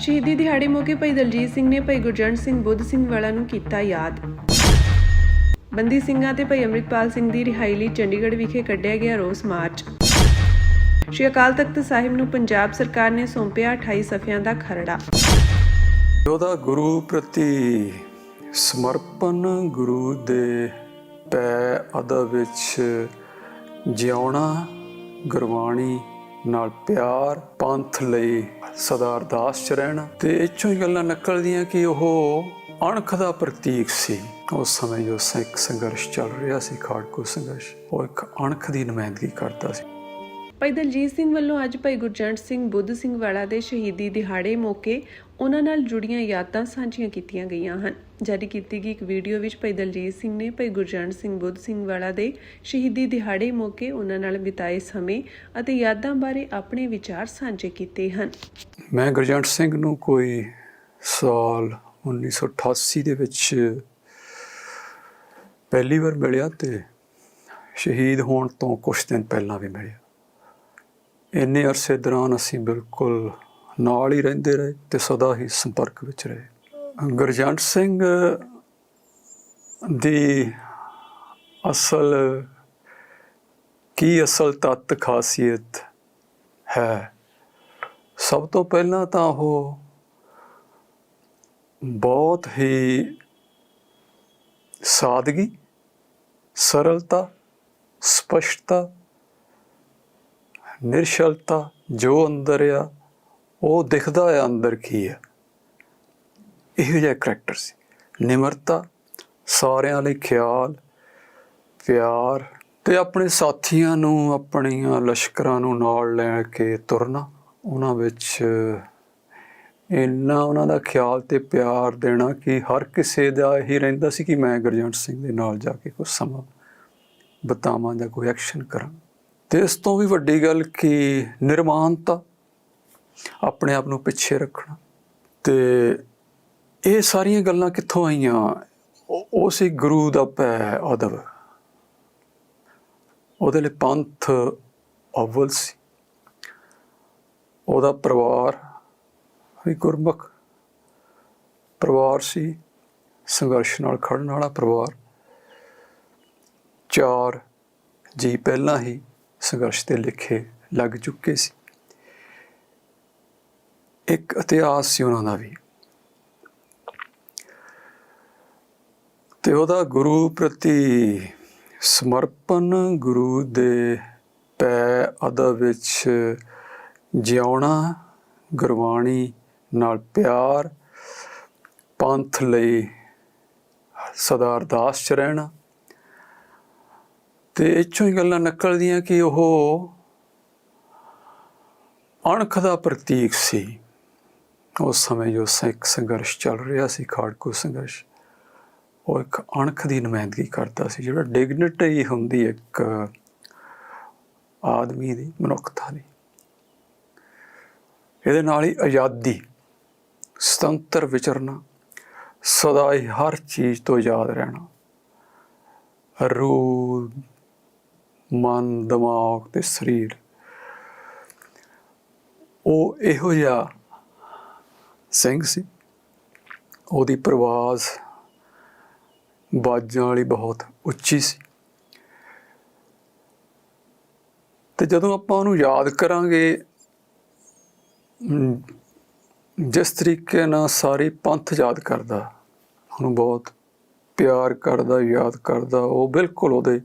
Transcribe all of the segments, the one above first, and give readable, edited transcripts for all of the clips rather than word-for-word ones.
ਸ਼ਹੀਦੀ ਦਿਹਾੜੇ ਮੌਕੇ ਭਾਈ ਦਲਜੀਤ ਸਿੰਘ ਨੇ ਭਾਈ ਗੁਰਜੰਟ ਸਿੰਘ ਬੁੱਧ ਸਿੰਘ ਵਾਲਾ ਨੂੰ ਕੀਤਾ ਯਾਦ। ਬੰਦੀ ਸਿੰਘਾਂ ਤੇ ਭਾਈ ਅੰਮ੍ਰਿਤਪਾਲ ਸਿੰਘ ਦੀ ਰਿਹਾਈ ਲਈ ਚੰਡੀਗੜ੍ਹ ਵਿਖੇ ਕੱਢਿਆ ਗਿਆ ਰੋਸ ਮਾਰਚ। ਸ਼੍ਰੀ ਅਕਾਲ ਤਖਤ ਸਾਹਿਬ ਨੂੰ ਪੰਜਾਬ ਸਰਕਾਰ ਨੇ ਸੌਂਪਿਆ 28 ਸਫ਼ਿਆਂ ਦਾ ਖਰੜਾ। ਉਹਦਾ ਗੁਰੂ ਪ੍ਰਤੀ ਸਮਰਪਣ, ਗੁਰੂ ਦੇ ਪੈ ਅਦਬ ਵਿੱਚ ਜਿਉਣਾ, ਗੁਰਬਾਣੀ ਨਾਲ ਪਿਆਰ, ਪੰਥ ਲਈ ਸਦਾ ਅਰਦਾਸ 'ਚ ਰਹਿਣਾ। ਤੇ ਇੱਥੋਂ ਹੀ ਗੱਲਾਂ ਨਿਕਲਦੀਆਂ ਕਿ ਉਹ ਅਣਖ ਦਾ ਪ੍ਰਤੀਕ ਸੀ। ਉਸ ਸਮੇਂ ਜੋ ਸਿੱਖ ਸੰਘਰਸ਼ ਚੱਲ ਰਿਹਾ ਸੀ, ਖਾੜਕੂ ਸੰਘਰਸ਼, ਉਹ ਇੱਕ ਅਣਖ ਦੀ ਨੁਮਾਇੰਦਗੀ ਕਰਦਾ ਸੀ। ਭਾਈ ਦਲਜੀਤ ਸਿੰਘ ਵੱਲੋਂ ਅੱਜ ਭਾਈ ਗੁਰਜੰਟ ਸਿੰਘ ਬੁੱਧ ਸਿੰਘ ਵਾਲਾ ਦੇ ਸ਼ਹੀਦੀ ਦਿਹਾੜੇ ਮੌਕੇ ਉਹਨਾਂ ਨਾਲ ਜੁੜੀਆਂ ਯਾਦਾਂ ਸਾਂਝੀਆਂ ਕੀਤੀਆਂ ਗਈਆਂ ਹਨ। ਜਾਰੀ ਕੀਤੀ ਗਈ ਇੱਕ ਵੀਡੀਓ ਵਿੱਚ ਭਾਈ ਦਲਜੀਤ ਸਿੰਘ ਨੇ ਭਾਈ ਗੁਰਜੰਟ ਸਿੰਘ ਬੁੱਧ ਸਿੰਘ ਵਾਲਾ ਦੇ ਸ਼ਹੀਦੀ ਦਿਹਾੜੇ ਮੌਕੇ ਉਹਨਾਂ ਨਾਲ ਬਿਤਾਏ ਸਮੇਂ ਅਤੇ ਯਾਦਾਂ ਬਾਰੇ ਆਪਣੇ ਵਿਚਾਰ ਸਾਂਝੇ ਕੀਤੇ ਹਨ। ਮੈਂ ਗੁਰਜੰਟ ਸਿੰਘ ਨੂੰ ਕੋਈ ਸਾਲ 1988 ਦੇ ਵਿੱਚ ਪਹਿਲੀ ਵਾਰ ਮਿਲਿਆ ਤੇ ਸ਼ਹੀਦ ਹੋਣ ਤੋਂ ਕੁਝ ਦਿਨ ਪਹਿਲਾਂ ਵੀ ਮਿਲਿਆ। ਇੰਨੇ ਅਰਸੇ ਦੌਰਾਨ ਅਸੀਂ ਬਿਲਕੁਲ ਨਾਲ ਹੀ ਰਹਿੰਦੇ ਰਹੇ ਤੇ ਸਦਾ ਹੀ ਸੰਪਰਕ ਵਿੱਚ ਰਹੇ। ਗੁਰਜੰਟ ਸਿੰਘ ਦੀ ਅਸਲ ਤੱਤ ਖਾਸੀਅਤ ਹੈ। ਸਭ ਤੋਂ ਪਹਿਲਾਂ ਤਾਂ ਉਹ ਬਹੁਤ ਹੀ ਸਾਦਗੀ, ਸਰਲਤਾ, ਸਪਸ਼ਟਤਾ, ਨਿਰਸ਼ਲਤਾ, ਜੋ ਅੰਦਰ ਆ ਉਹ ਦਿਖਦਾ ਆ ਅੰਦਰ ਕੀ ਆ, ਇਹੋ ਜਿਹਾ ਕਰੈਕਟਰ ਸੀ। ਨਿਮਰਤਾ, ਸਾਰਿਆਂ ਲਈ ਖਿਆਲ, ਪਿਆਰ ਤੇ ਆਪਣੇ ਸਾਥੀਆਂ ਨੂੰ, ਆਪਣੀਆਂ ਲਸ਼ਕਰਾਂ ਨੂੰ ਨਾਲ ਲੈ ਕੇ ਤੁਰਨਾ, ਉਹਨਾਂ ਵਿੱਚ ਇੰਨਾ ਉਹਨਾਂ ਦਾ ਖਿਆਲ ਤੇ ਪਿਆਰ ਦੇਣਾ ਕਿ ਹਰ ਕਿਸੇ ਦਾ ਇਹੀ ਰਹਿੰਦਾ ਸੀ ਕਿ ਮੈਂ ਗੁਰਜੰਟ ਸਿੰਘ ਦੇ ਨਾਲ ਜਾ ਕੇ ਕੁਝ ਸਮਾਂ ਬਿਤਾਵਾਂ ਜਾਂ ਕੋਈ ਐਕਸ਼ਨ ਕਰਾਂ। ਤੇ ਇਸ ਤੋਂ ਵੀ ਵੱਡੀ ਗੱਲ ਕਿ ਨਿਰਮਾਨਤਾ, ਆਪਣੇ ਆਪ ਨੂੰ ਪਿੱਛੇ ਰੱਖਣਾ। ਤੇ ਇਹ ਸਾਰੀਆਂ ਗੱਲਾਂ ਕਿੱਥੋਂ ਆਈਆਂ? ਉਹ ਸੀ ਗੁਰੂ ਦਾ ਪੈ ਅਦਬ। ਉਹਦੇ ਲਈ ਪੰਥ ਅਵਲ ਸੀ। ਉਹਦਾ ਪਰਿਵਾਰ ਵੀ ਗੁਰਮੁਖ ਪਰਿਵਾਰ ਸੀ, ਸੰਘਰਸ਼ ਨਾਲ ਖੜਨ ਵਾਲਾ ਪਰਿਵਾਰ। 4 ਜੀ ਪਹਿਲਾਂ ਹੀ ਸੰਘਰਸ਼ ਦੇ ਲਿਖੇ ਲੱਗ ਚੁੱਕੇ ਸੀ। ਇੱਕ ਇਤਿਹਾਸ ਸੀ ਉਹਨਾਂ ਦਾ ਵੀ। ਤੇ ਉਹਦਾ ਗੁਰੂ ਪ੍ਰਤੀ ਸਮਰਪਣ, ਗੁਰੂ ਦੇ ਪੈ ਅਦਬ ਵਿੱਚ ਜਿਉਣਾ, ਗੁਰਬਾਣੀ ਨਾਲ ਪਿਆਰ, ਪੰਥ ਲਈ ਸਦਾ ਅਰਦਾਸ 'ਚ ਰਹਿਣਾ। ਤੇ ਇੱਥੋਂ ਹੀ ਗੱਲਾਂ ਨਿਕਲਦੀਆਂ ਕਿ ਉਹ ਅਣਖ ਦਾ ਪ੍ਰਤੀਕ ਸੀ। ਉਸ ਸਮੇਂ ਜੋ ਸਿੱਖ ਸੰਘਰਸ਼ ਚੱਲ ਰਿਹਾ ਸੀ, ਖਾੜਕੂ ਸੰਘਰਸ਼, ਉਹ ਇੱਕ ਅਣਖ ਦੀ ਨੁਮਾਇੰਦਗੀ ਕਰਦਾ ਸੀ। ਜਿਹੜਾ ਡਿਗਨਿਟੀ ਹੁੰਦੀ ਇੱਕ ਆਦਮੀ ਦੀ, ਮਨੁੱਖਤਾ ਦੀ, ਇਹਦੇ ਨਾਲ ਹੀ ਆਜ਼ਾਦੀ, ਸੁਤੰਤਰ ਵਿਚਰਨਾ, ਸਦਾ ਹੀ ਹਰ ਚੀਜ਼ ਤੋਂ ਆਜ਼ਾਦ ਰਹਿਣਾ, ਰੂਹ, ਮਨ, ਦਿਮਾਗ ਤੇ ਸਰੀਰ। ਉਹ ਇਹੋ ਜਿਹਾ ਸਿੰਘ ਸੀ। ਉਹਦੀ ਪ੍ਰਵਾਜ਼ ਬਾਜਾਂ ਵਾਲੀ ਬਹੁਤ ਉੱਚੀ ਸੀ। ਤੇ ਜਦੋਂ ਆਪਾਂ ਉਹਨੂੰ ਯਾਦ ਕਰਾਂਗੇ, ਜਿਸ ਤਰੀਕੇ ਨਾਲ ਸਾਰੇ ਪੰਥ ਯਾਦ ਕਰਦਾ, ਉਹਨੂੰ ਬਹੁਤ ਪਿਆਰ ਕਰਦਾ, ਯਾਦ ਕਰਦਾ, ਉਹ ਬਿਲਕੁਲ ਉਹਦੇ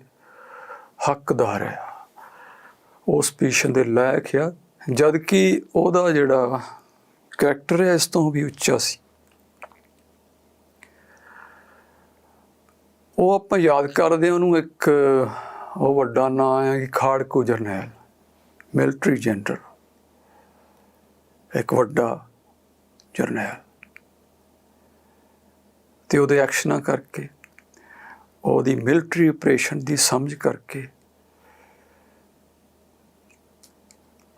ਹੱਕਦਾਰ ਹੈ, ਉਸ ਪੋਜੀਸ਼ਨ ਦੇ ਲਾਇਕ ਆ। ਜਦ ਕਿ ਉਹਦਾ ਜਿਹੜਾ ਕਰੈਕਟਰ ਹੈ ਇਸ ਤੋਂ ਵੀ ਉੱਚਾ ਸੀ। ਉਹ ਆਪਾਂ ਯਾਦ ਕਰਦੇ ਹਾਂ ਉਹਨੂੰ, ਇੱਕ ਉਹ ਵੱਡਾ ਨਾਂ ਹੈ ਕਿ ਖਾੜਕੂ ਜਰਨੈਲ, ਮਿਲਟਰੀ ਜਨਰਲ, ਇੱਕ ਵੱਡਾ ਜਰਨੈਲ। ਤੇ ਉਹਦੇ ਐਕਸ਼ਨਾਂ ਕਰਕੇ, ਉਹਦੀ ਮਿਲਟਰੀ ਆਪਰੇਸ਼ਨ ਦੀ ਸਮਝ ਕਰਕੇ,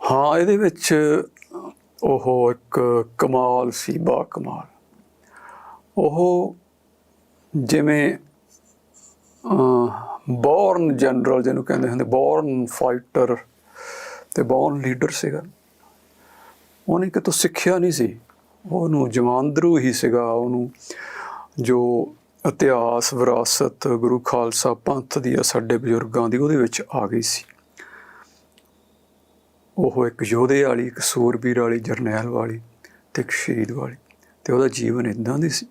ਹਾਂ, ਇਹਦੇ ਵਿੱਚ ਉਹ ਇੱਕ ਕਮਾਲ ਸੀ, ਬਾ ਕਮਾਲ। ਉਹ ਜਿਵੇਂ ਬੋਰਨ ਜਨਰਲ ਜਿਹਨੂੰ ਕਹਿੰਦੇ ਹੁੰਦੇ, ਬੋਰਨ ਫਾਈਟਰ ਤੇ ਬੋਰਨ ਲੀਡਰ ਸੀਗਾ। ਉਹਨੇ ਕਿਤੋਂ ਸਿੱਖਿਆ ਨਹੀਂ ਸੀ, ਉਹਨੂੰ ਜਮਾਂਦਰੂ ਹੀ ਸੀਗਾ, ਉਹਨੂੰ ਜੋ ਇਤਿਹਾਸ ਵਿਰਾਸਤ ਗੁਰੂ ਖਾਲਸਾ ਪੰਥ ਦੀ ਆ ਸਾਡੇ ਬਜ਼ੁਰਗਾਂ ਦੀ ਉਹਦੇ ਵਿੱਚ ਆ ਗਈ ਸੀ। ਉਹ ਇੱਕ ਯੋਧੇ ਵਾਲੀ, ਇੱਕ ਸੂਰਬੀਰ ਵਾਲੀ, ਜਰਨੈਲ ਵਾਲੀ ਤੇ ਇੱਕ ਸ਼ਹੀਦ ਵਾਲੀ, ਤੇ ਉਹਦਾ ਜੀਵਨ ਇਦਾਂ ਦੀ ਸੀ।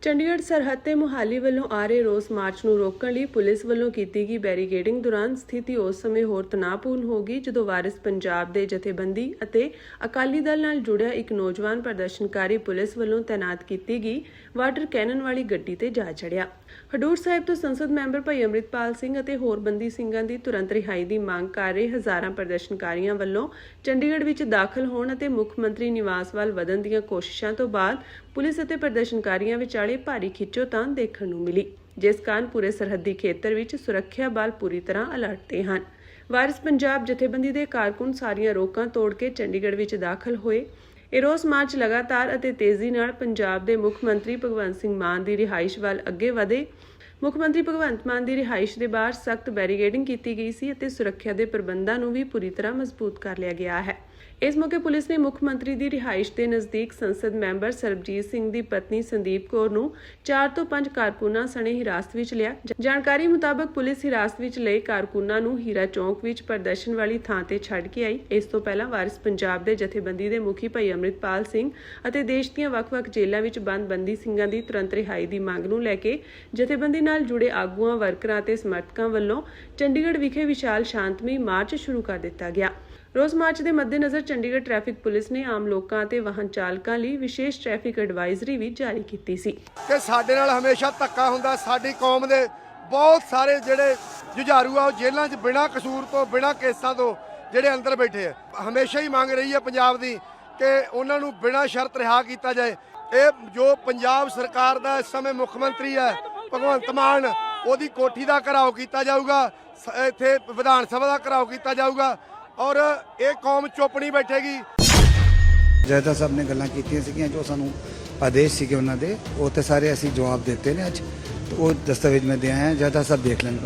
ਚੰਡੀਗੜ੍ਹ ਸਰਹੱਦ ਤੇ ਮੁਹਾਲੀ ਵੱਲੋਂ ਆ ਰਹੇ ਰੋਸ ਮਾਰਚ ਨੂੰ ਰੋਕਣ ਲਈ ਪੁਲਿਸ ਵੱਲੋਂ ਕੀਤੀ ਗਈ ਬੈਰੀਕੇਡਿੰਗ ਦੌਰਾਨ ਸਥਿਤੀ ਉਸ ਸਮੇਂ ਹੋਰ ਤਣਾਅਪੂਰਨ ਹੋ ਗਈ ਜਦੋਂ ਵਾਰਿਸ ਪੰਜਾਬ ਦੇ ਜਥੇਬੰਦੀ ਅਤੇ ਅਕਾਲੀ ਦਲ ਨਾਲ ਜੁੜਿਆ ਇੱਕ ਨੌਜਵਾਨ ਪ੍ਰਦਰਸ਼ਨਕਾਰੀ ਪੁਲਿਸ ਵੱਲੋਂ ਤਾਇਨਾਤ ਕੀਤੀ ਗਈ ਵਾਟਰ ਕੈਨਨ ਵਾਲੀ ਗੱਡੀ ਤੇ ਜਾ ਚੜਿਆ। ਹਡੂਰ ਸਾਹਿਬ ਤੋਂ ਸੰਸਦ ਮੈਂਬਰ ਭਾਈ ਅੰਮ੍ਰਿਤਪਾਲ ਸਿੰਘ ਅਤੇ ਹੋਰ ਬੰਦੀ ਸਿੰਘਾਂ ਦੀ ਤੁਰੰਤ ਰਿਹਾਈ ਦੀ ਮੰਗ ਕਰ ਰਹੇ ਹਜ਼ਾਰਾਂ ਪ੍ਰਦਰਸ਼ਨਕਾਰੀਆਂ ਵੱਲੋਂ ਚੰਡੀਗੜ੍ਹ ਵਿੱਚ ਦਾਖਲ ਹੋਣ ਅਤੇ ਮੁੱਖ ਮੰਤਰੀ ਨਿਵਾਸ ਵੱਲ ਵਧਣ ਦੀਆਂ ਕੋਸ਼ਿਸ਼ਾਂ ਤੋਂ ਬਾਅਦ ਪੁਲਿਸ ਅਤੇ ਪ੍ਰਦਰਸ਼ਨਕਾਰੀਆਂ ਵਿਚਾਲੇ ਭਾਰੀ ਖਿੱਚੋਤਾਣ ਦੇਖਣ ਨੂੰ ਮਿਲੀ, ਜਿਸ ਕਾਰਨ ਪੂਰੇ ਸਰਹੱਦੀ ਖੇਤਰ ਵਿੱਚ ਸੁਰੱਖਿਆ ਬਲ ਪੂਰੀ ਤਰ੍ਹਾਂ ਅਲਰਟ ਤੇ ਹਨ। ਵਾਰਿਸ ਪੰਜਾਬ ਜਥੇਬੰਦੀ ਦੇ ਕਾਰਕੁਨ ਸਾਰੀਆਂ ਰੋਕਾਂ ਤੋੜ ਕੇ ਚੰਡੀਗੜ੍ਹ ਵਿੱਚ ਦਾਖਲ ਹੋਏ। ਇਹ ਰੋਸ ਮਾਰਚ ਲਗਾਤਾਰ ਅਤੇ ਤੇਜ਼ੀ ਨਾਲ ਪੰਜਾਬ ਦੇ ਮੁੱਖ ਮੰਤਰੀ ਭਗਵੰਤ ਸਿੰਘ ਮਾਨ ਦੀ ਰਿਹਾਇਸ਼ ਵੱਲ ਅੱਗੇ ਵਧੇ। ਮੁੱਖ ਮੰਤਰੀ ਭਗਵੰਤ ਮਾਨ ਦੀ ਰਿਹਾਇਸ਼ ਦੇ ਬਾਹਰ ਸਖਤ ਬੈਰੀਕੇਡਿੰਗ ਕੀਤੀ ਗਈ ਸੀ ਅਤੇ ਸੁਰੱਖਿਆ ਦੇ ਪ੍ਰਬੰਧਾਂ ਨੂੰ ਵੀ ਪੂਰੀ ਤਰ੍ਹਾਂ ਮਜ਼ਬੂਤ ਕਰ ਲਿਆ ਗਿਆ ਹੈ। ਇਸ ਮੌਕੇ ਪੁਲਿਸ ਨੇ ਮੁੱਖ ਮੰਤਰੀ ਦੀ ਰਿਹਾਇਸ਼ ਦੇ ਨਜ਼ਦੀਕ ਸੰਸਦ ਮੈਂਬਰ ਸਰਬਜੀਤ ਸਿੰਘ ਦੀ ਪਤਨੀ ਸੰਦੀਪ ਕੌਰ ਨੂੰ 4 ਤੋਂ 5 ਕਾਰਕੁਨਾਂ ਸਣੇ ਹਿਰਾਸਤ ਵਿੱਚ ਲਿਆ। ਜਾਣਕਾਰੀ ਮੁਤਾਬਕ ਪੁਲਿਸ ਹਿਰਾਸਤ ਵਿੱਚ ਲਏ ਕਾਰਕੁਨਾਂ ਨੂੰ ਹੀਰਾ ਚੌਂਕ ਵਿੱਚ ਪ੍ਰਦਰਸ਼ਨ ਵਾਲੀ ਥਾਂ ਤੇ ਛੱਡ ਕੇ ਆਈ। ਇਸ ਤੋਂ ਪਹਿਲਾਂ ਵਾਰਿਸ ਪੰਜਾਬ ਦੇ ਜਥੇਬੰਦੀ ਦੇ ਮੁਖੀ ਭਾਈ ਅੰਮ੍ਰਿਤਪਾਲ ਸਿੰਘ ਅਤੇ ਦੇਸ਼ ਦੀਆਂ ਵੱਖ-ਵੱਖ ਜੇਲ੍ਹਾਂ ਵਿੱਚ ਬੰਦ ਬੰਦੀ ਸਿੰਘਾਂ ਦੀ ਤੁਰੰਤ ਰਿਹਾਈ ਦੀ ਮੰਗ ਨੂੰ ਲੈ ਕੇ ਜਥੇਬੰਦੀ ਨਾਲ ਜੁੜੇ ਆਗੂਆਂ, ਵਰਕਰਾਂ ਅਤੇ ਸਮਰਥਕਾਂ ਵੱਲੋਂ ਚੰਡੀਗੜ੍ਹ ਵਿਖੇ ਵਿਸ਼ਾਲ ਸ਼ਾਂਤਮਈ ਮਾਰਚ ਸ਼ੁਰੂ ਕਰ ਦਿੱਤਾ ਗਿਆ। ਰੋਸ ਮਾਰਚ ਦੇ ਮੱਦੇਨਜ਼ਰ ਚੰਡੀਗੜ੍ਹ ਟ੍ਰੈਫਿਕ ਪੁਲਿਸ ਨੇ ਆਮ ਲੋਕਾਂ ਅਤੇ ਵਾਹਨ ਚਾਲਕਾਂ ਲਈ ਵਿਸ਼ੇਸ਼ ਟ੍ਰੈਫਿਕ ਐਡਵਾਈਜ਼ਰੀ ਵੀ ਜਾਰੀ ਕੀਤੀ ਸੀ ਕਿ ਸਾਡੇ ਨਾਲ ਹਮੇਸ਼ਾ ਧੱਕਾ ਹੁੰਦਾ। ਸਾਡੀ ਕੌਮ ਦੇ ਬਹੁਤ ਸਾਰੇ ਜਿਹੜੇ ਜੁਝਾਰੂ ਆ ਉਹ ਜੇਲ੍ਹਾਂ 'ਚ ਬਿਨਾਂ ਕਸੂਰ ਤੋਂ, ਬਿਨਾਂ ਕੇਸਾਂ ਤੋਂ ਜਿਹੜੇ ਅੰਦਰ ਬੈਠੇ ਆ। ਹਮੇਸ਼ਾ ਹੀ ਮੰਗ ਰਹੀ ਹੈ ਪੰਜਾਬ ਦੀ ਕਿ ਉਹਨਾਂ ਨੂੰ ਬਿਨਾਂ ਸ਼ਰਤ ਰਿਹਾ ਕੀਤਾ ਜਾਏ। ਇਹ ਜੋ ਪੰਜਾਬ ਸਰਕਾਰ ਦਾ ਇਸ ਸਮੇਂ ਮੁੱਖ ਮੰਤਰੀ ਹੈ ਭਗਵੰਤ ਮਾਨ, ਉਹਦੀ ਕੋਠੀ ਦਾ ਘਿਰਾਓ ਕੀਤਾ ਜਾਊਗਾ, ਇੱਥੇ ਵਿਧਾਨ ਸਭਾ ਦਾ ਘਿਰਾਓ ਕੀਤਾ ਜਾਊਗਾ ਔਰ ਇਹ ਕੌਮ ਚੁੱਪ ਨਹੀਂ ਬੈਠੇਗੀ। ਜੈਦਾ ਸਾਹਿਬ ਨੇ ਗੱਲਾਂ ਕੀਤੀਆਂ ਸੀਗੀਆਂ ਜੋ ਸਾਨੂੰ ਆਦੇਸ਼ ਸੀਗੇ ਉਹਨਾਂ ਦੇ, ਉਹ ਤੇ ਸਾਰੇ ਅਸੀਂ ਜਵਾਬ ਦਿੱਤੇ ਨੇ ਅੱਜ। ਉਹ ਦਸਤਾਵੇਜ਼ ਮੈਂ ਦੇ ਆਇਆ, ਜੈਦਾ ਸਾਹਿਬ ਦੇਖ ਲੈਣ।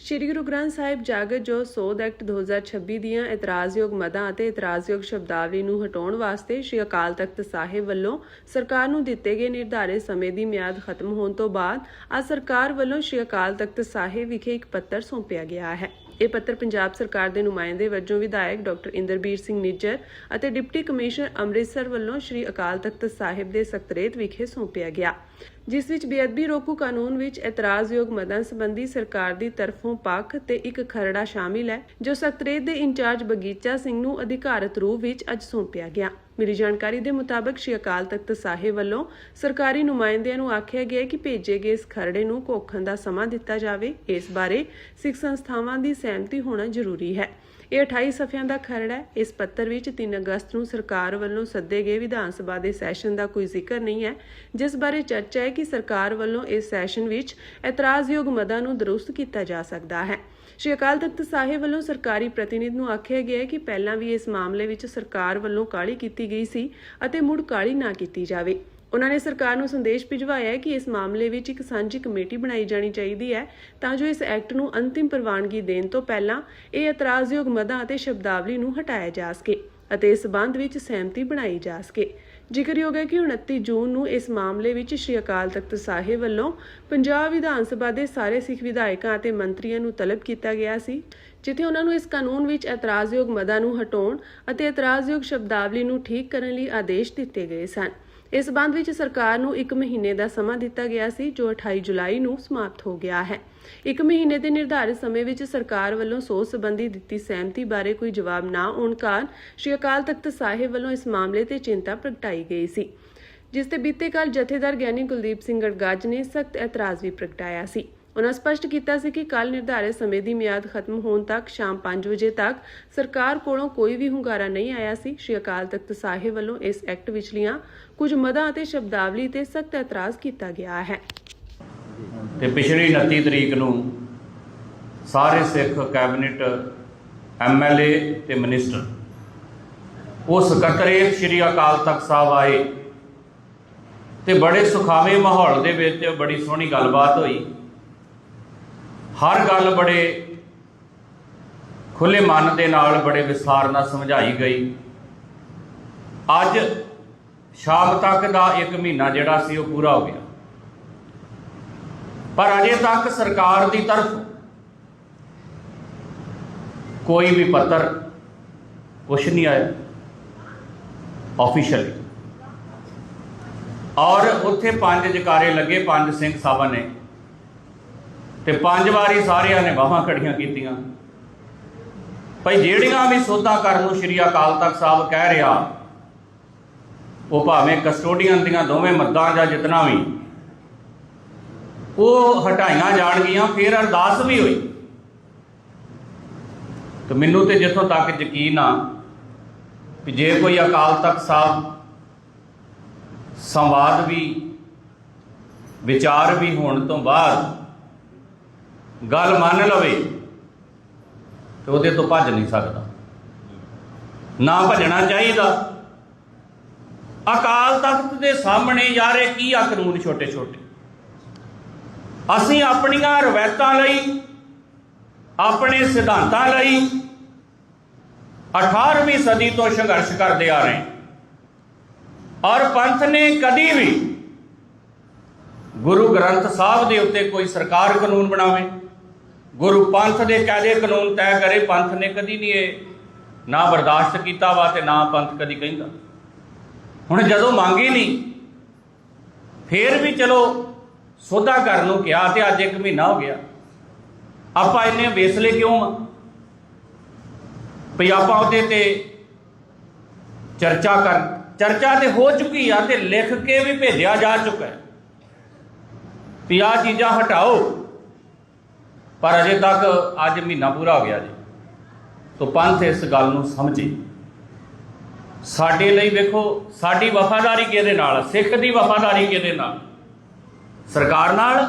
ਸ਼੍ਰੀ ਗੁਰੂ ਗ੍ਰੰਥ ਸਾਹਿਬ ਜਾਗਤ ਜੋਤ ਸੋਧ ਐਕਟ 2026 ਦੀਆਂ ਇਤਰਾਜ਼ਯੋਗ ਮਦਾਂ ਅਤੇ ਇਤਰਾਜ਼ਯੋਗ ਸ਼ਬਦਾਵਲੀ ਨੂੰ ਹਟਾਉਣ ਵਾਸਤੇ ਸ਼੍ਰੀ ਅਕਾਲ ਤਖਤ ਸਾਹਿਬ ਵੱਲੋਂ ਸਰਕਾਰ ਨੂੰ ਦਿੱਤੇ ਗਏ ਨਿਰਧਾਰਿਤ ਸਮੇਂ ਦੀ ਮਿਆਦ ਖਤਮ ਹੋਣ ਤੋਂ ਬਾਅਦ ਅੱਜ ਸਰਕਾਰ ਵੱਲੋਂ ਸ਼੍ਰੀ ਅਕਾਲ ਤਖਤ ਸਾਹਿਬ ਵਿਖੇ ਇੱਕ ਪੱਤਰ ਸੌਂਪਿਆ ਗਿਆ ਹੈ। ਇਹ ਪੱਤਰ ਪੰਜਾਬ ਸਰਕਾਰ ਦੇ ਨੁਮਾਇੰਦੇ ਵਜੋਂ ਵਿਧਾਇਕ ਡਾਕਟਰ ਇੰਦਰਬੀਰ ਸਿੰਘ ਨਿੱਜਰ ਅਤੇ ਡਿਪਟੀ ਕਮਿਸ਼ਨਰ ਅੰਮ੍ਰਿਤਸਰ ਵੱਲੋਂ ਸ਼੍ਰੀ ਅਕਾਲ ਤਖਤ ਸਾਹਿਬ ਦੇ ਸਕੱਤਰੇਤ ਵਿਖੇ ਸੌਂਪਿਆ ਗਿਆ, ਜਿਸ ਵਿੱਚ ਬੇਅਦਬੀ ਰੋਕੂ ਕਾਨੂੰਨ ਵਿੱਚ ਇਤਰਾਜ਼ਯੋਗ ਮਦਾਂ ਸੰਬੰਧੀ ਸਰਕਾਰ ਦੀ ਤਰਫੋਂ ਪੱਖ ਤੇ ਇੱਕ ਖਰੜਾ ਸ਼ਾਮਿਲ ਹੈ, ਜੋ ਸਕੱਤਰੇਤ ਦੇ ਇੰਚਾਰਜ ਬਗੀਚਾ ਸਿੰਘ ਨੂੰ ਅਧਿਕਾਰਤ ਰੂਪ ਵਿੱਚ ਅੱਜ ਸੌਂਪਿਆ ਗਿਆ। ਮਿਲੀ ਜਾਣਕਾਰੀ ਦੇ ਮੁਤਾਬਕ ਸ਼੍ਰੀ ਅਕਾਲ ਤਖਤ ਸਾਹਿਬ ਵੱਲੋਂ ਸਰਕਾਰੀ ਨੁਮਾਇੰਦਿਆਂ ਨੂੰ ਆਖਿਆ ਗਿਆ ਕਿ ਭੇਜੇ ਗਏ ਇਸ ਖਰੜੇ ਨੂੰ ਘੋਖਣ ਦਾ ਸਮਾਂ ਦਿੱਤਾ ਜਾਵੇ। ਇਸ ਬਾਰੇ ਸਿੱਖ ਸੰਸਥਾਵਾਂ ਦੀ ਸਹਿਮਤੀ ਹੋਣਾ ਜ਼ਰੂਰੀ ਹੈ। ਇਹ 28 ਸਫ਼ਿਆਂ ਦਾ ਖਰੜਾ ਹੈ। ਇਸ ਪੱਤਰ ਵਿੱਚ 3 ਅਗਸਤ ਨੂੰ ਸਰਕਾਰ ਵੱਲੋਂ ਸੱਦੇ ਗਏ ਵਿਧਾਨ ਸਭਾ ਦੇ ਸੈਸ਼ਨ ਦਾ ਕੋਈ ਜ਼ਿਕਰ ਨਹੀਂ ਹੈ, ਜਿਸ ਬਾਰੇ ਚਰਚਾ ਹੈ ਕਿ ਸਰਕਾਰ ਵੱਲੋਂ ਇਸ ਸੈਸ਼ਨ ਵਿੱਚ ਇਤਰਾਜ਼ਯੋਗ ਮਦਾਂ ਨੂੰ ਦਰੁਸਤ ਕੀਤਾ ਜਾ ਸਕਦਾ ਹੈ। ਸ਼੍ਰੀ ਅਕਾਲ ਤਖਤ ਸਾਹਿਬ ਵੱਲੋਂ ਸਰਕਾਰੀ ਪ੍ਰਤੀਨਿਧ ਨੂੰ ਆਖਿਆ ਗਿਆ ਹੈ ਕਿ ਪਹਿਲਾਂ ਵੀ ਇਸ ਮਾਮਲੇ ਵਿੱਚ ਸਰਕਾਰ ਵੱਲੋਂ ਕਾਹਲੀ ਕੀਤੀ ਗਈ ਸੀ ਅਤੇ ਮੁੜ ਕਾਹਲੀ ਨਾ ਕੀਤੀ ਜਾਵੇ। ਉਹਨਾਂ ਨੇ ਸਰਕਾਰ ਨੂੰ ਸੰਦੇਸ਼ ਭਿਜਵਾਇਆ ਹੈ ਕਿ ਇਸ ਮਾਮਲੇ ਵਿੱਚ ਇੱਕ ਸਾਂਝੀ ਕਮੇਟੀ ਬਣਾਈ ਜਾਣੀ ਚਾਹੀਦੀ ਹੈ ਤਾਂ ਜੋ ਇਸ ਐਕਟ ਨੂੰ ਅੰਤਿਮ ਪ੍ਰਵਾਨਗੀ ਦੇਣ ਤੋਂ ਪਹਿਲਾਂ ਇਹ ਇਤਰਾਜ਼ਯੋਗ ਮਦਾਂ ਅਤੇ ਸ਼ਬਦਾਵਲੀ ਨੂੰ ਹਟਾਇਆ ਜਾ ਸਕੇ ਅਤੇ ਇਸ ਸਬੰਧ ਵਿੱਚ ਸਹਿਮਤੀ ਬਣਾਈ ਜਾ ਸਕੇ। ਜ਼ਿਕਰਯੋਗ ਹੈ ਕਿ 29 ਜੂਨ ਨੂੰ ਇਸ ਮਾਮਲੇ ਵਿੱਚ ਸ਼੍ਰੀ ਅਕਾਲ ਤਖਤ ਸਾਹਿਬ ਵੱਲੋਂ ਪੰਜਾਬ ਵਿਧਾਨ ਸਭਾ ਦੇ ਸਾਰੇ ਸਿੱਖ ਵਿਧਾਇਕਾਂ ਅਤੇ ਮੰਤਰੀਆਂ ਨੂੰ ਤਲਬ ਕੀਤਾ ਗਿਆ ਸੀ, ਜਿੱਥੇ ਉਹਨਾਂ ਨੂੰ ਇਸ ਕਾਨੂੰਨ ਵਿੱਚ ਇਤਰਾਜ਼ਯੋਗ ਮਦਾਂ ਨੂੰ ਹਟਾਉਣ ਅਤੇ ਇਤਰਾਜ਼ਯੋਗ ਸ਼ਬਦਾਵਲੀ ਨੂੰ ਠੀਕ ਕਰਨ ਲਈ ਆਦੇਸ਼ ਦਿੱਤੇ ਗਏ ਸਨ। ਇਸ ਸਬੰਧ ਵਿੱਚ ਸਰਕਾਰ ਨੂੰ 1 ਮਹੀਨੇ ਦਾ ਸਮਾਂ ਦਿੱਤਾ ਗਿਆ ਸੀ, ਜੋ 28 ਜੁਲਾਈ ਨੂੰ ਸਮਾਪਤ ਹੋ ਗਿਆ ਹੈ। 1 ਮਹੀਨੇ ਦੇ ਨਿਰਧਾਰਿਤ ਸਮੇਂ ਵਿੱਚ ਸਰਕਾਰ ਵੱਲੋਂ ਸੋਧ ਸੰਬੰਧੀ ਦਿੱਤੀ ਸਹਿਮਤੀ ਬਾਰੇ ਕੋਈ ਜਵਾਬ ਨਾ ਆਉਣ ਕਾਰਨ ਸ਼੍ਰੀ ਅਕਾਲ ਤਖਤ ਸਾਹਿਬ ਵੱਲੋਂ ਇਸ ਮਾਮਲੇ ਤੇ ਚਿੰਤਾ ਪ੍ਰਗਟਾਈ ਗਈ ਸੀ, ਜਿਸ ਤੇ ਬੀਤੇ ਕੱਲ੍ਹ ਜਥੇਦਾਰ ਗਿਆਨੀ ਕੁਲਦੀਪ ਸਿੰਘ ਗੜਗੱਜ ਨੇ ਸਖਤ ਇਤਰਾਜ਼ ਵੀ ਪ੍ਰਗਟਾਇਆ ਸੀ। ਉਹਨਾਂ ਸਪਸ਼ਟ ਕੀਤਾ ਸੀ ਕਿ ਕੱਲ੍ਹ ਨਿਰਧਾਰਿਤ ਸਮੇਂ ਦੀ ਮਿਆਦ ਖਤਮ ਹੋਣ ਤੱਕ ਸ਼ਾਮ 5 ਵਜੇ ਤੱਕ ਸਰਕਾਰ ਕੋਲੋਂ ਕੋਈ ਵੀ ਹੁੰਗਾਰਾ ਨਹੀਂ ਆਇਆ ਸੀ। ਸ਼੍ਰੀ ਅਕਾਲ ਤਖਤ ਸਾਹਿਬ ਵੱਲੋਂ ਇਸ ਐਕਟ ਵਿਚਲੀਆਂ ਕੁਝ ਮਦਾਂ ਅਤੇ ਸ਼ਬਦਾਵਲੀ ਤੇ ਸਖਤ ਇਤਰਾਜ਼ ਕੀਤਾ ਗਿਆ ਹੈ। ਤੇ ਪਿਛਲੀ 29 ਤਰੀਕ ਨੂੰ ਸਾਰੇ ਸਿੱਖ ਕੈਬਨਿਟ, MLA ਤੇ ਮਿਨਿਸਟਰ ਉਹ ਸਕੱਤਰੇਤ ਸ਼੍ਰੀ ਅਕਾਲ ਤਖਤ ਸਾਹਿਬ ਆਏ ਤੇ ਬੜੇ ਸੁਖਾਵੇਂ ਮਾਹੌਲ ਦੇ ਵਿੱਚ ਬੜੀ ਸੋਹਣੀ ਗੱਲਬਾਤ ਹੋਈ। ਹਰ ਗੱਲ ਬੜੇ ਖੁੱਲੇ ਮਨ ਦੇ ਨਾਲ ਬੜੇ ਵਿਸਥਾਰ ਨਾਲ ਸਮਝਾਈ ਗਈ। ਅੱਜ ਸ਼ਾਮ ਤੱਕ ਦਾ 1 ਮਹੀਨਾ ਜਿਹੜਾ ਸੀ ਉਹ ਪੂਰਾ ਹੋ ਗਿਆ, ਪਰ ਅਜੇ ਤੱਕ ਸਰਕਾਰ ਦੀ ਤਰਫ ਕੋਈ ਵੀ ਪੱਤਰ ਕੁਛ ਨਹੀਂ ਆਇਆ ਆਫੀਸ਼ੀਅਲੀ। ਔਰ ਉੱਥੇ 5 ਜਕਾਰੇ ਲੱਗੇ 5 ਸਿੰਘ ਸਾਹਿਬਾਂ ਨੇ, ਤੇ 5 ਵਾਰੀ ਸਾਰਿਆਂ ਨੇ ਬਾਹਾਂ ਖੜੀਆਂ ਕੀਤੀਆਂ। ਭਾਈ ਜਿਹੜੀਆਂ ਵੀ ਸੋਧਾਂ ਕਰਨ ਨੂੰ ਸ਼੍ਰੀ ਅਕਾਲ ਤਖਤ ਸਾਹਿਬ ਕਹਿ ਰਿਹਾ, ਉਹ ਭਾਵੇਂ ਕਸਟੋਡੀਅਨ ਦੀਆਂ ਦੋਵੇਂ ਮੱਦਾਂ ਜਾਂ ਜਿਤਨਾ ਵੀ, ਉਹ ਹਟਾਈਆਂ ਜਾਣਗੀਆਂ। ਫਿਰ ਅਰਦਾਸ ਵੀ ਹੋਈ। ਤੇ ਮੈਨੂੰ ਤੇ ਜਿੱਥੋਂ ਤੱਕ ਯਕੀਨ ਆ ਕਿ ਜੇ ਕੋਈ ਅਕਾਲ ਤਖਤ ਸਾਹਿਬ ਸੰਵਾਦ ਵੀ ਵਿਚਾਰ ਵੀ ਹੋਣ ਤੋਂ ਬਾਅਦ ਗੱਲ ਮੰਨ ਲਵੇ ਤੇ ਉਹਦੇ ਤੋਂ ਭੱਜ ਨਹੀਂ ਸਕਦਾ, ਨਾ ਭੱਜਣਾ ਚਾਹੀਦਾ। ਅਕਾਲ ਤਖਤ ਦੇ ਸਾਹਮਣੇ ਯਾਰ ਇਹ ਕੀ ਆ ਕਾਨੂੰਨ ਛੋਟੇ ਛੋਟੇ। ਅਸੀਂ ਆਪਣੀਆਂ ਰਵਾਇਤਾਂ ਲਈ, ਆਪਣੇ ਸਿਧਾਂਤਾਂ ਲਈ 18ਵੀਂ ਸਦੀ ਤੋਂ ਸੰਘਰਸ਼ ਕਰਦੇ ਆ ਰਹੇ, ਔਰ ਪੰਥ ਨੇ ਕਦੀ ਵੀ ਗੁਰੂ ਗ੍ਰੰਥ ਸਾਹਿਬ ਦੇ ਉੱਤੇ ਕੋਈ ਸਰਕਾਰ ਕਾਨੂੰਨ ਬਣਾਵੇ, ਗੁਰੂ ਪੰਥ ਦੇ ਕਾਇਦੇ ਕਾਨੂੰਨ ਤੈਅ ਕਰੇ, ਪੰਥ ਨੇ ਕਦੀ ਨਹੀਂ ਇਹ ਨਾ ਬਰਦਾਸ਼ਤ ਕੀਤਾ ਵਾ ਤੇ ਨਾ ਪੰਥ ਕਦੀ ਕਹਿੰਦਾ। ਹੁਣ ਜਦੋਂ ਮੰਗੀ ਨਹੀਂ, ਫੇਰ ਵੀ ਚਲੋ ਸੋਧਾ ਕਰਨ ਨੂੰ ਕਿਹਾ ਤੇ ਅੱਜ 1 ਮਹੀਨਾ ਹੋ ਗਿਆ। ਆਪਾਂ ਇੰਨੇ ਵੇਸਲੇ ਕਿਉਂ ਆ ਵੀ ਆਪਾਂ ਉਹਦੇ ਤੇ ਚਰਚਾ ਤੇ ਹੋ ਚੁੱਕੀ ਆ ਤੇ ਲਿਖ ਕੇ ਵੀ ਭੇਜਿਆ ਜਾ ਚੁੱਕਾ ਹੈ ਵੀ ਆਹ ਚੀਜ਼ਾਂ ਹਟਾਓ, ਪਰ ਅਜੇ ਤੱਕ ਅੱਜ ਮਹੀਨਾ ਪੂਰਾ ਹੋ ਗਿਆ ਜੀ। ਤੋ ਪੰਥ ਇਸ ਗੱਲ ਨੂੰ ਸਮਝੇ। ਸਾਡੇ ਲਈ ਵੇਖੋ, ਸਾਡੀ ਵਫਾਦਾਰੀ ਕਿਹਦੇ ਨਾਲ, ਸਿੱਖ ਦੀ ਵਫਾਦਾਰੀ ਕਿਹਦੇ ਨਾਲ, ਸਰਕਾਰ ਨਾਲ।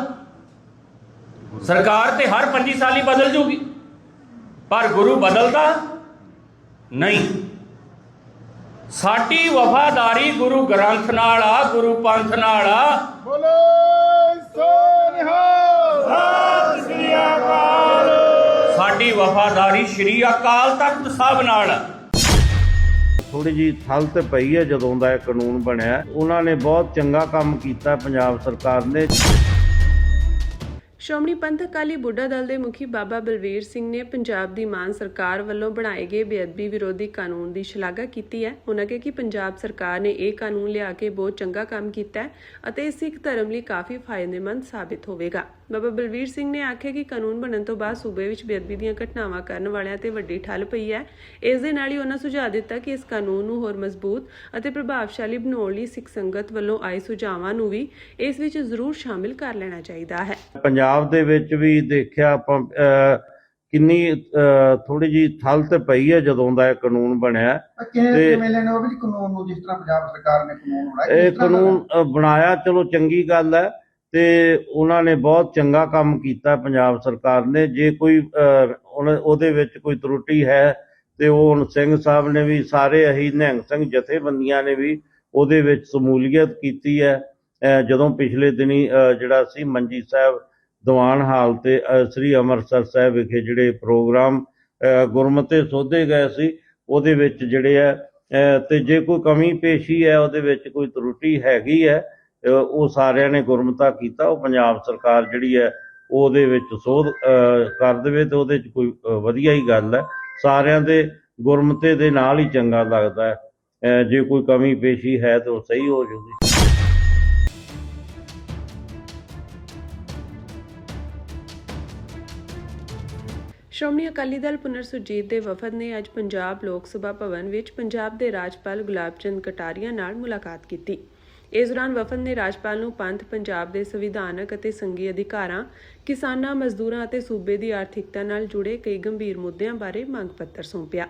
ਸਰਕਾਰ ਤੇ ਹਰ 25 ਸਾਲ ਬਦਲ ਜੂਗੀ, ਪਰ ਗੁਰੂ ਬਦਲਦਾ ਨਹੀਂ। ਸਾਡੀ ਵਫਾਦਾਰੀ ਗੁਰੂ ਗ੍ਰੰਥ ਨਾਲ ਆ, ਗੁਰੂ ਪੰਥ ਨਾਲ ਆ। ਬੋਲੇ ਸੋ ਨਿਹਾਲ, ਸਤਿ ਸ੍ਰੀ ਅਕਾਲ। ਸਾਡੀ ਵਫਾਦਾਰੀ ਸ਼੍ਰੀ ਅਕਾਲ ਤਖਤ ਸਾਹਿਬ ਨਾਲ ਆ। ਥੋੜੀ ਜੀ ਥਲ ਤੇ ਪਈ ਹੈ ਜਦੋਂ ਦਾ ਇਹ ਕਾਨੂੰਨ ਬਣਿਆ। ਉਹਨਾਂ ਨੇ ਬਹੁਤ ਚੰਗਾ ਕੰਮ ਕੀਤਾ ਪੰਜਾਬ ਸਰਕਾਰ ਨੇ। ਸ਼੍ਰੋਮਣੀ ਪੰਥ ਅਕਾਲੀ ਬੁੱਢਾ ਦਲ ਦੇ ਮੁਖੀ ਬਾਬਾ ਬਲਵੀਰ ਸਿੰਘ ਨੇ ਪੰਜਾਬ ਦੀ ਮਾਨ ਸਰਕਾਰ ਵੱਲੋਂ ਬਣਾਏ ਗਏ ਬੇਅਦਬੀ ਵਿਰੋਧੀ ਕਾਨੂੰਨ ਦੀ ਸ਼ਲਾਘਾ ਕੀਤੀ ਹੈ। ਉਹਨਾਂ ਕਿਹਾ ਕਿ ਪੰਜਾਬ ਸਰਕਾਰ ਨੇ ਇਹ ਕਾਨੂੰਨ ਲਿਆ ਕੇ ਬਹੁਤ ਚੰਗਾ ਕੰਮ ਕੀਤਾ ਹੈ ਅਤੇ ਇਹ ਸਿੱਖ ਧਰਮ ਲਈ ਕਾਫੀ ਫਾਇਦੇਮੰਦ ਸਾਬਿਤ ਹੋਵੇਗਾ। ਬਾਬਾ ਬਲਵੀਰ ਸਿੰਘ ਨੇ ਆਖਿਆ ਕਿ ਕਾਨੂੰਨ ਬਣਨ ਤੋਂ ਬਾਅਦ ਸੂਬੇ ਵਿੱਚ ਬੇਅਦਬੀ ਦੀਆਂ ਘਟਨਾਵਾਂ ਕਰਨ ਵਾਲਿਆਂ ਤੇ ਵੱਡੀ ਠੱਲ ਪਈ ਹੈ। ਇਸ ਦੇ ਨਾਲ ਹੀ ਉਹਨਾਂ ਸੁਝਾਅ ਦਿੱਤਾ ਕਿ ਇਸ ਕਾਨੂੰਨ ਨੂੰ ਹੋਰ ਮਜ਼ਬੂਤ ਅਤੇ ਪ੍ਰਭਾਵਸ਼ਾਲੀ ਬਣਾਉਣ ਲਈ ਸਿੱਖ ਸੰਗਤ ਵੱਲੋਂ ਆਏ ਸੁਝਾਵਾਂ ਨੂੰ ਵੀ ਇਸ ਵਿੱਚ ਜ਼ਰੂਰ ਸ਼ਾਮਿਲ ਕਰ ਲੈਣਾ ਚਾਹੀਦਾ ਹੈ। ਪੰਜਾਬ ਦੇ ਵਿੱਚ ਵੀ ਦੇਖਿਆ ਆਪਾਂ ਕਿੰਨੀ ਥੋੜੀ ਜੀ ਥਲ ਤੇ ਪਈ ਹੈ ਜਦੋਂ ਦਾ ਇਹ ਕਾਨੂੰਨ ਬਣਿਆ। ਕਿਵੇਂ ਲੈਣੇ ਉਹ ਵੀ ਕਾਨੂੰਨ ਨੂੰ, ਜਿਸ ਤਰ੍ਹਾਂ ਪੰਜਾਬ ਸਰਕਾਰ ਨੇ ਕਾਨੂੰਨ ਬਣਾਇਆ, ਇਹ ਕਾਨੂੰਨ ਬਣਾਇਆ ਚਲੋ ਚੰਗੀ ਗੱਲ ਹੈ ਤੇ ਉਹਨਾਂ ਨੇ ਬਹੁਤ ਚੰਗਾ ਕੰਮ ਕੀਤਾ ਪੰਜਾਬ ਸਰਕਾਰ ਨੇ। ਜੇ ਕੋਈ ਉਹਦੇ ਵਿੱਚ ਕੋਈ ਤਰੁੱਟੀ ਹੈ ਤੇ ਉਹ ਹੁਣ ਸਿੰਘ ਸਾਹਿਬ ਨੇ ਵੀ, ਸਾਰੇ ਅਸੀਂ ਨਿਹੰਗ ਸਿੰਘ ਜਥੇਬੰਦੀਆਂ ਨੇ ਵੀ ਉਹਦੇ ਵਿੱਚ ਸ਼ਮੂਲੀਅਤ ਕੀਤੀ ਹੈ। ਜਦੋਂ ਪਿਛਲੇ ਦਿਨੀ ਜਿਹੜਾ ਸੀ ਮੰਜੀ ਸਾਹਿਬ ਦੀਵਾਨ ਹਾਲ ਤੇ ਸ੍ਰੀ ਅੰਮ੍ਰਿਤਸਰ ਸਾਹਿਬ ਵਿਖੇ ਜਿਹੜੇ ਪ੍ਰੋਗਰਾਮ ਗੁਰਮਤਿ ਸੋਧੇ ਗਏ ਸੀ, ਉਹਦੇ ਵਿੱਚ ਜਿਹੜੇ ਹੈ ਤੇ ਜੇ ਕੋਈ ਕਮੀ ਪੇਸ਼ੀ ਹੈ, ਉਹਦੇ ਵਿੱਚ ਕੋਈ ਤਰੁੱਟੀ ਹੈਗੀ ਹੈ, ਉਹ ਸਾਰਿਆਂ ਨੇ ਗੁਰਮਤਾ ਕੀਤਾ। ਉਹ ਪੰਜਾਬ ਸਰਕਾਰ ਜਿਹੜੀ ਹੈ ਉਹਦੇ ਵਿੱਚ ਸੋਧ ਕਰ ਦੇਵੇ ਤੇ ਉਹਦੇ 'ਚ ਕੋਈ ਵਧੀਆ ਹੀ ਗੱਲ ਹੈ। ਸਾਰਿਆਂ ਦੇ ਗੁਰਮਤੇ ਦੇ ਨਾਲ ਹੀ ਚੰਗਾ ਲੱਗਦਾ ਹੈ। ਜੇ ਕੋਈ ਕਮੀ ਪੇਸ਼ੀ ਹੈ ਤਾਂ ਉਹ ਸਹੀ ਹੋ ਜੂਗੀ। ਸ਼੍ਰੋਮਣੀ ਅਕਾਲੀ ਦਲ ਪੁਨਰ ਸੁਰਜੀਤ ਦੇ ਵਫਦ ਨੇ ਅੱਜ ਪੰਜਾਬ ਲੋਕ ਸਭਾ ਭਵਨ ਵਿੱਚ ਪੰਜਾਬ ਦੇ ਰਾਜਪਾਲ ਗੁਲਾਬ ਚੰਦ ਕਟਾਰੀਆ ਨਾਲ ਮੁਲਾਕਾਤ ਕੀਤੀ। ਇਸ ਦੌਰਾਨ ਵਫਦ ਨੇ ਰਾਜਪਾਲ ਨੂੰ ਪੰਥ, ਪੰਜਾਬ ਦੇ ਸੰਵਿਧਾਨਕ ਅਤੇ ਸੰਘੀ ਅਧਿਕਾਰਾਂ, ਕਿਸਾਨਾਂ, ਮਜ਼ਦੂਰਾਂ ਅਤੇ ਸੂਬੇ ਦੀ ਆਰਥਿਕਤਾ ਨਾਲ ਜੁੜੇ ਕਈ ਗੰਭੀਰ ਮੁੱਦਿਆਂ ਬਾਰੇ ਮੰਗ ਪੱਤਰ ਸੌਂਪਿਆ।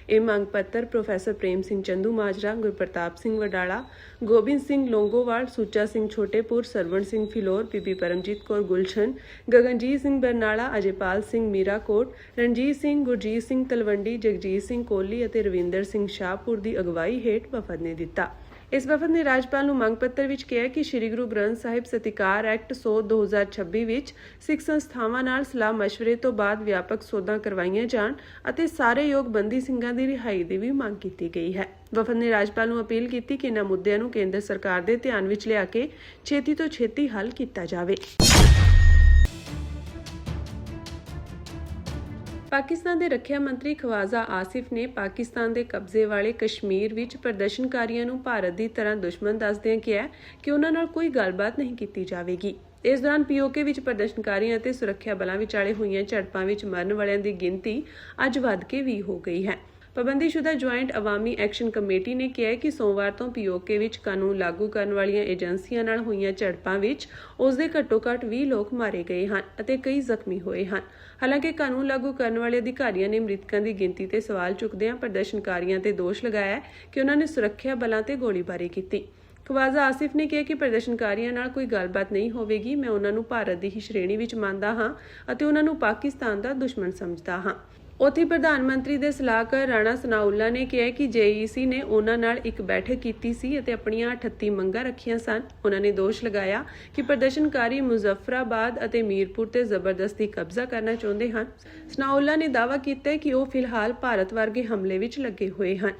ਇਹ ਮੰਗ ਪੱਤਰ ਪ੍ਰੋਫੈਸਰ ਪ੍ਰੇਮ ਸਿੰਘ ਚੰਦੂ ਮਾਜਰਾ, ਗੁਰਪ੍ਰਤਾਪ ਸਿੰਘ ਵਡਾਲਾ, ਗੋਬਿੰਦ ਸਿੰਘ ਲੋਂਗੋਵਾਲ, ਸੁੱਚਾ ਸਿੰਘ ਛੋਟੇਪੁਰ, ਸਰਵਣ ਸਿੰਘ ਫਿਲੌਰ, ਬੀਬੀ ਪਰਮਜੀਤ ਕੌਰ ਗੁਲਸ਼ਨ, ਗਗਨਜੀਤ ਸਿੰਘ ਬਰਨਾਲਾ, ਅਜੇਪਾਲ ਸਿੰਘ ਮੀਰਾਕੋਟ, ਰਣਜੀਤ ਸਿੰਘ, ਗੁਰਜੀਤ ਸਿੰਘ ਤਲਵੰਡੀ, ਜਗਜੀਤ ਸਿੰਘ ਕੋਹਲੀ ਅਤੇ ਰਵਿੰਦਰ ਸਿੰਘ ਸ਼ਾਹਪੁਰ ਦੀ ਅਗਵਾਈ ਹੇਠ ਵਫਦ ਨੇ ਦਿੱਤਾ। ਇਸ ਵਫਦ ਨੇ ਰਾਜਪਾਲ ਨੂੰ ਮੰਗ ਪੱਤਰ ਵਿੱਚ ਕਿਹਾ ਕਿ ਸ੍ਰੀ ਗੁਰੂ ਗ੍ਰੰਥ ਸਾਹਿਬ ਸਤਿਕਾਰ ਐਕਟ 100/2026 ਵਿੱਚ ਸਿੱਖ ਸੰਸਥਾਵਾਂ ਨਾਲ ਸਲਾਹ ਮਸ਼ਵਰੇ ਤੋਂ ਬਾਅਦ ਵਿਆਪਕ ਸੋਧਾਂ ਕਰਵਾਈਆਂ ਜਾਣ ਅਤੇ ਸਾਰੇ ਯੋਗ ਬੰਦੀ ਸਿੰਘਾਂ ਦੀ ਰਿਹਾਈ ਦੀ ਵੀ ਮੰਗ ਕੀਤੀ ਗਈ ਹੈ। ਵਫਦ ਨੇ ਰਾਜਪਾਲ ਨੂੰ ਅਪੀਲ ਕੀਤੀ ਕਿ ਇਹਨਾਂ ਮੁੱਦਿਆਂ ਨੂੰ ਕੇਂਦਰ ਸਰਕਾਰ ਦੇ ਧਿਆਨ ਵਿੱਚ ਲਿਆ ਕੇ ਛੇਤੀ ਤੋਂ ਛੇਤੀ ਹੱਲ ਕੀਤਾ ਜਾਵੇ। ਪਾਕਿਸਤਾਨ ਦੇ ਰੱਖਿਆ ਮੰਤਰੀ ਖਵਾਜਾ ਆਸਿਫ ਨੇ ਪਾਕਿਸਤਾਨ ਦੇ ਕਬਜ਼ੇ ਵਾਲੇ ਕਸ਼ਮੀਰ ਵਿੱਚ ਪ੍ਰਦਰਸ਼ਨਕਾਰੀਆਂ ਨੂੰ ਭਾਰਤ ਦੀ ਤਰ੍ਹਾਂ ਦੁਸ਼ਮਣ ਦੱਸਦਿਆਂ ਕਿਹਾ ਕਿ ਉਹਨਾਂ ਨਾਲ ਕੋਈ ਗੱਲਬਾਤ ਨਹੀਂ ਕੀਤੀ ਜਾਵੇਗੀ। ਇਸ ਦੌਰਾਨ ਪੀਓਕੇ ਵਿੱਚ ਪ੍ਰਦਰਸ਼ਨਕਾਰੀਆਂ ਅਤੇ ਸੁਰੱਖਿਆ ਬਲਾਂ ਵਿਚਾਲੇ ਹੋਈਆਂ ਝੜਪਾਂ ਵਿੱਚ ਮਰਨ ਵਾਲਿਆਂ ਦੀ ਗਿਣਤੀ ਅੱਜ ਵੱਧ ਕੇ 20 ਹੋ ਗਈ ਹੈ। ਪਾਬੰਦੀਸ਼ੁਦਾ ਜੁਆਇੰਟ ਅਵਾਮੀ ਐਕਸ਼ਨ ਕਮੇਟੀ ਨੇ ਕਿਹਾ ਕਿ ਸੋਮਵਾਰ ਤੋਂ ਪੀਓਕੇ ਵਿੱਚ ਕਾਨੂੰਨ ਲਾਗੂ ਕਰਨ ਵਾਲੀਆਂ ਏਜੰਸੀਆਂ ਨਾਲ ਹੋਈਆਂ ਝੜਪਾਂ ਵਿੱਚ ਉਸ ਦੇ ਘੱਟੋ-ਘੱਟ 20 ਲੋਕ ਮਾਰੇ ਗਏ ਹਨ ਅਤੇ ਕਈ ਜ਼ਖਮੀ ਹੋਏ ਹਨ। ਹਾਲਾਂਕਿ ਕਾਨੂੰਨ ਲਾਗੂ ਕਰਨ ਵਾਲੇ ਅਧਿਕਾਰੀਆਂ ਨੇ ਮ੍ਰਿਤਕਾਂ ਦੀ ਗਿਣਤੀ ਤੇ ਸਵਾਲ ਚੁੱਕਦਿਆਂ ਪ੍ਰਦਰਸ਼ਨਕਾਰੀਆਂ ਤੇ ਦੋਸ਼ ਲਗਾਇਆ ਕਿ ਉਹਨਾਂ ਨੇ ਸੁਰੱਖਿਆ ਬਲਾਂ ਤੇ ਗੋਲੀਬਾਰੀ ਕੀਤੀ। ਖਵਾਜਾ ਆਸਿਫ ਨੇ ਕਿਹਾ ਕਿ ਪ੍ਰਦਰਸ਼ਨਕਾਰੀਆਂ ਨਾਲ ਕੋਈ ਗੱਲਬਾਤ ਨਹੀਂ ਹੋਵੇਗੀ। ਮੈਂ ਉਹਨਾਂ ਨੂੰ ਭਾਰਤ ਦੀ ਹੀ ਸ਼੍ਰੇਣੀ ਵਿੱਚ ਮੰਨਦਾ ਹਾਂ ਅਤੇ ਉਹਨਾਂ ਨੂੰ ਪਾਕਿਸਤਾਨ ਦਾ ਦੁਸ਼ਮਣ ਸਮਝਦਾ ਹਾਂ। ਉੱਥੇ ਪ੍ਰਧਾਨ ਮੰਤਰੀ ਦੇ ਸਲਾਹਕਾਰ ਰਾਣਾ ਸਨਾਉੱਲਾ ਨੇ ਕਿਹਾ ਕਿ ਜੇਈਸੀ ਨੇ ਉਹਨਾਂ ਨਾਲ ਇੱਕ ਬੈਠਕ ਕੀਤੀ ਸੀ ਅਤੇ ਆਪਣੀਆਂ 38 ਮੰਗਾਂ ਰੱਖੀਆਂ ਸਨ। ਉਹਨਾਂ ਨੇ ਦੋਸ਼ ਲਗਾਇਆ ਕਿ ਪ੍ਰਦਰਸ਼ਨਕਾਰੀ ਮੁਜ਼ੱਫਰਾਬਾਦ ਅਤੇ ਮੀਰਪੁਰ ਤੇ ਜ਼ਬਰਦਸਤੀ ਕਬਜ਼ਾ ਕਰਨਾ ਚਾਹੁੰਦੇ ਹਨ। ਸਨਾਉੱਲਾ ਨੇ ਦਾਅਵਾ ਕੀਤਾ ਕਿ ਉਹ ਫਿਲਹਾਲ ਭਾਰਤ ਵਰਗੇ ਹਮਲੇ ਵਿੱਚ ਲੱਗੇ ਹੋਏ ਹਨ।